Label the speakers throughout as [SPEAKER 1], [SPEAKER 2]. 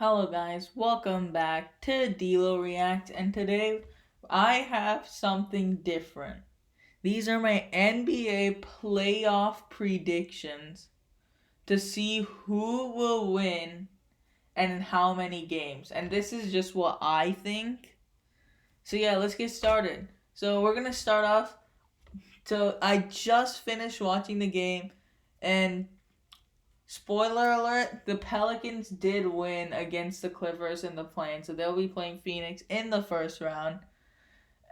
[SPEAKER 1] Hello guys, welcome back to Dilo React, and today I have something different. These are my NBA playoff predictions to see who will win and in how many games. And this is just what I think. So yeah, let's get started. So we're gonna start off. So I just finished watching the game, and spoiler alert, the Pelicans did win against the Clippers in the play-in, so they'll be playing Phoenix in the first round.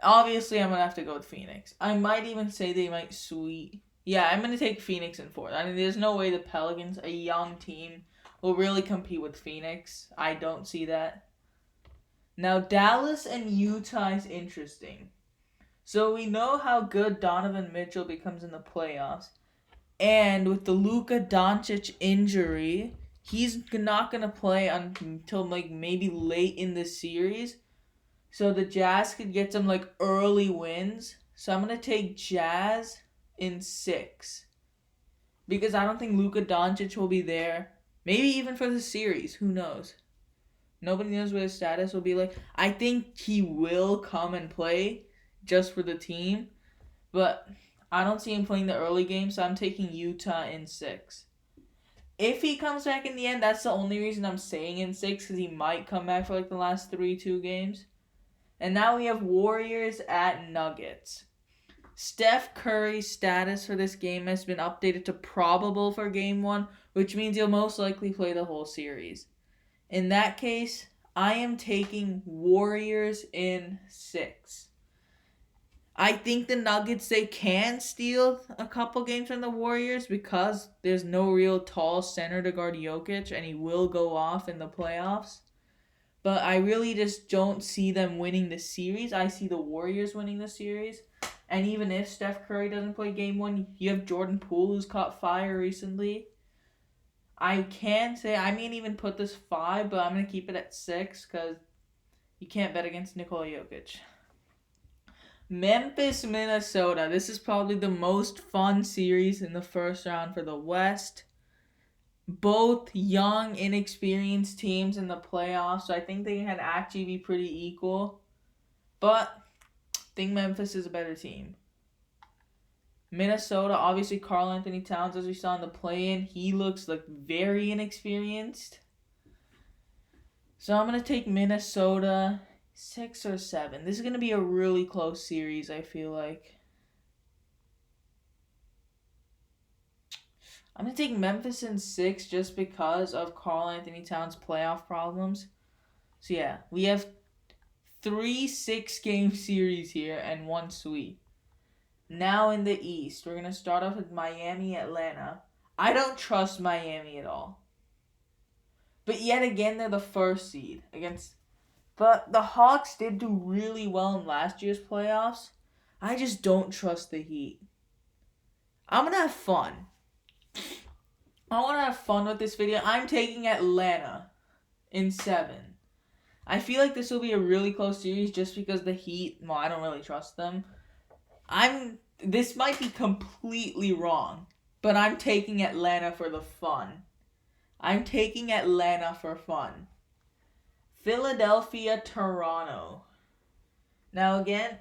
[SPEAKER 1] Obviously, I'm going to have to go with Phoenix. I might even say they might sweep. Yeah, I'm going to take Phoenix in fourth. I mean, there's no way the Pelicans, a young team, will really compete with Phoenix. I don't see that. Now, Dallas and Utah is interesting. So we know how good Donovan Mitchell becomes in the playoffs. And with the Luka Doncic injury, he's not gonna play until like maybe late in the series. So the Jazz could get some like early wins. So I'm gonna take Jazz in 6 because I don't think Luka Doncic will be there. Maybe even for the series. Who knows? Nobody knows what his status will be like. I think he will come and play just for the team, but I don't see him playing the early game, so I'm taking Utah in 6. If he comes back in the end, that's the only reason I'm saying in 6, because he might come back for like the last 3-2 games. And now we have Warriors at Nuggets. Steph Curry's status for this game has been updated to probable for game 1, which means he'll most likely play the whole series. In that case, I am taking Warriors in 6. I think the Nuggets, they can steal a couple games from the Warriors because there's no real tall center to guard Jokic, and he will go off in the playoffs. But I really just don't see them winning the series. I see the Warriors winning the series. And even if Steph Curry doesn't play game 1, you have Jordan Poole, who's caught fire recently. I can say, I may even put this 5, but I'm going to keep it at 6 because you can't bet against Nikola Jokic. Memphis, Minnesota. This is probably the most fun series in the first round for the West. Both young, inexperienced teams in the playoffs, so I think they can actually be pretty equal. But I think Memphis is a better team. Minnesota, obviously Karl Anthony Towns, as we saw in the play-in, he looks like very inexperienced. So I'm going to take Minnesota 6 or 7. This is going to be a really close series, I feel like. I'm going to take Memphis in 6 just because of Karl Anthony Towns' playoff problems. So yeah, we have 3 6-game series here and 1 sweep. Now in the East, we're going to start off with Miami, Atlanta. I don't trust Miami at all. But yet again, they're the first seed against. But the Hawks did do really well in last year's playoffs. I just don't trust the Heat. I'm going to have fun. I want to have fun with this video. I'm taking Atlanta in 7. I feel like this will be a really close series just because the Heat, well, I don't really trust them. This might be completely wrong, but I'm taking Atlanta for the fun. I'm taking Atlanta for fun. Philadelphia, Toronto. Now again,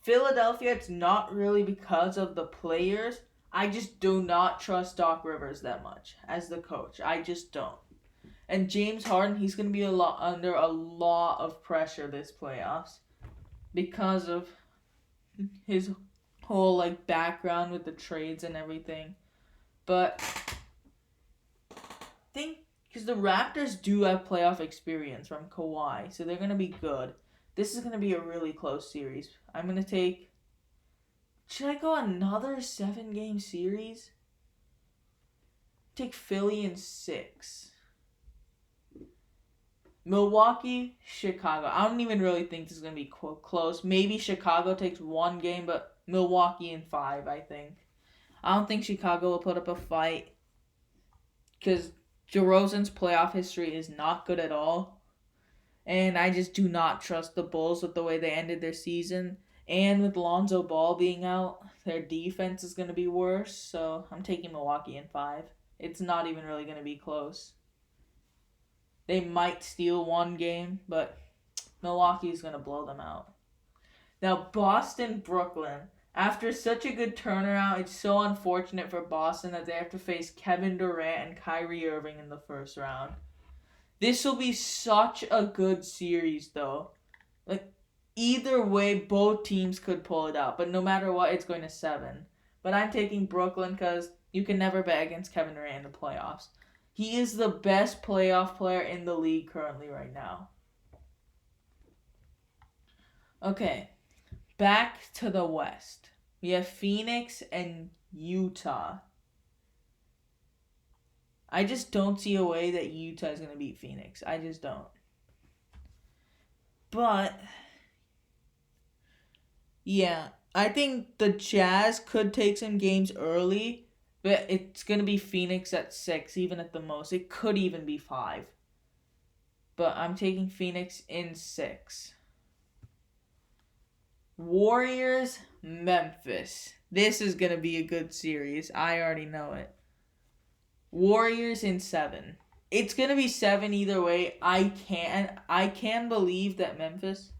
[SPEAKER 1] Philadelphia, it's not really because of the players. I just do not trust Doc Rivers that much as the coach. I just don't. And James Harden, he's going to be under a lot of pressure this playoffs because of his whole like background with the trades and everything. But I think because the Raptors do have playoff experience from Kawhi, so they're going to be good. This is going to be a really close series. I'm going to take. Should I go another 7-game series? Take Philly in 6. Milwaukee, Chicago. I don't even really think this is going to be close. Maybe Chicago takes 1 game, but Milwaukee in 5, I think. I don't think Chicago will put up a fight because DeRozan's playoff history is not good at all. And I just do not trust the Bulls with the way they ended their season. And with Lonzo Ball being out, their defense is going to be worse. So I'm taking Milwaukee in 5. It's not even really going to be close. They might steal one game, but Milwaukee's going to blow them out. Now, Boston, Brooklyn. After such a good turnaround, it's so unfortunate for Boston that they have to face Kevin Durant and Kyrie Irving in the first round. This will be such a good series, though. Like, either way, both teams could pull it out. But no matter what, it's going to 7. But I'm taking Brooklyn because you can never bet against Kevin Durant in the playoffs. He is the best playoff player in the league currently right now. Okay, back to the West. We have Phoenix and Utah. I just don't see a way that Utah is going to beat Phoenix. I just don't. But, yeah, I think the Jazz could take some games early, but it's going to be Phoenix at 6, even at the most. It could even be 5. But I'm taking Phoenix in 6. Warriors, Memphis. This is going to be a good series. I already know it. Warriors in 7. It's going to be 7 either way. I can believe that Memphis,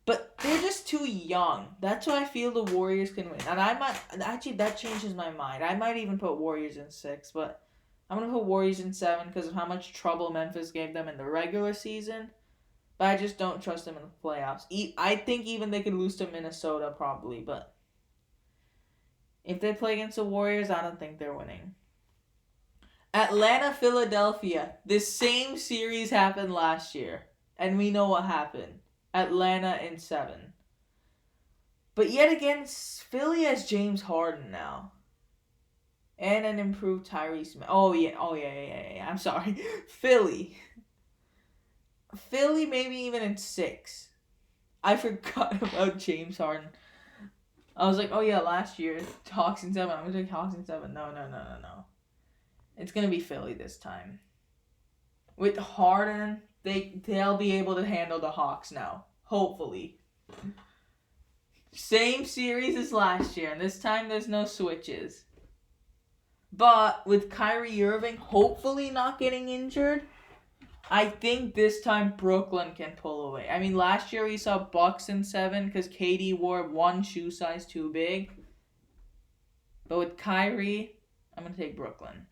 [SPEAKER 1] but they're just too young. That's why I feel the Warriors can win. And that changes my mind. I might even put Warriors in 6, but I'm going to put Warriors in 7 because of how much trouble Memphis gave them in the regular season. But I just don't trust them in the playoffs. I think even they could lose to Minnesota probably, but if they play against the Warriors, I don't think they're winning. Atlanta, Philadelphia. This same series happened last year, and we know what happened. Atlanta in 7. But yet again, Philly has James Harden now. And an improved Tyrese Smith. Oh yeah. I'm sorry. Philly maybe even in 6. I forgot about James Harden. I was like, oh yeah, last year, Hawks in 7. I'm going to take Hawks in 7. No. It's going to be Philly this time. With Harden, they'll be able to handle the Hawks now. Hopefully. Same series as last year, and this time there's no switches. But with Kyrie Irving hopefully not getting injured, I think this time Brooklyn can pull away. I mean, last year we saw Bucks in 7 because KD wore one shoe size too big. But with Kyrie, I'm going to take Brooklyn.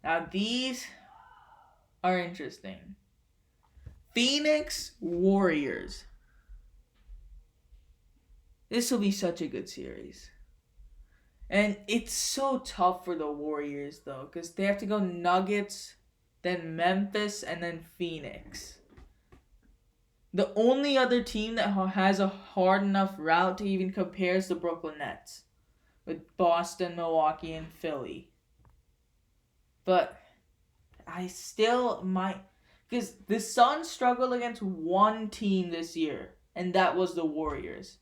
[SPEAKER 1] Now, these are interesting. Phoenix Warriors. This will be such a good series. And it's so tough for the Warriors, though, because they have to go Nuggets, then Memphis, and then Phoenix. The only other team that has a hard enough route to even compare is the Brooklyn Nets, with Boston, Milwaukee, and Philly. But I still might, because the Suns struggled against one team this year, and that was the Warriors.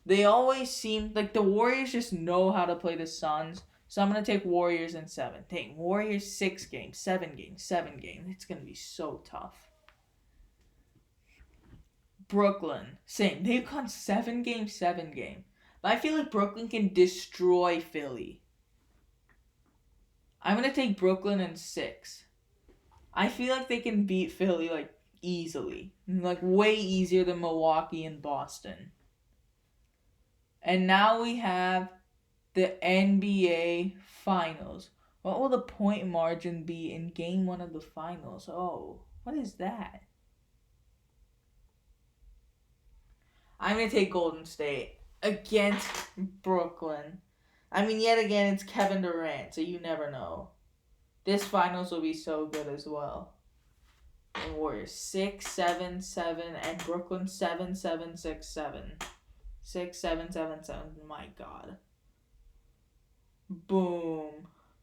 [SPEAKER 1] They always seem like the Warriors just know how to play the Suns, so I'm going to take Warriors in 7. Take Warriors 6 games, 7 games, 7 games. It's going to be so tough. Brooklyn, same. They've gone 7 games, 7 games. But I feel like Brooklyn can destroy Philly. I'm going to take Brooklyn in 6. I feel like they can beat Philly, like, easily. Like, way easier than Milwaukee and Boston. And now we have the NBA Finals. What will the point margin be in Game 1 of the Finals? Oh, what is that? I'm going to take Golden State against Brooklyn. I mean, yet again, it's Kevin Durant, so you never know. This Finals will be so good as well. And Warriors 6, 7, 7, and Brooklyn 7, 7, 6, 7. 6, 7, 7, 7. My God. Boom.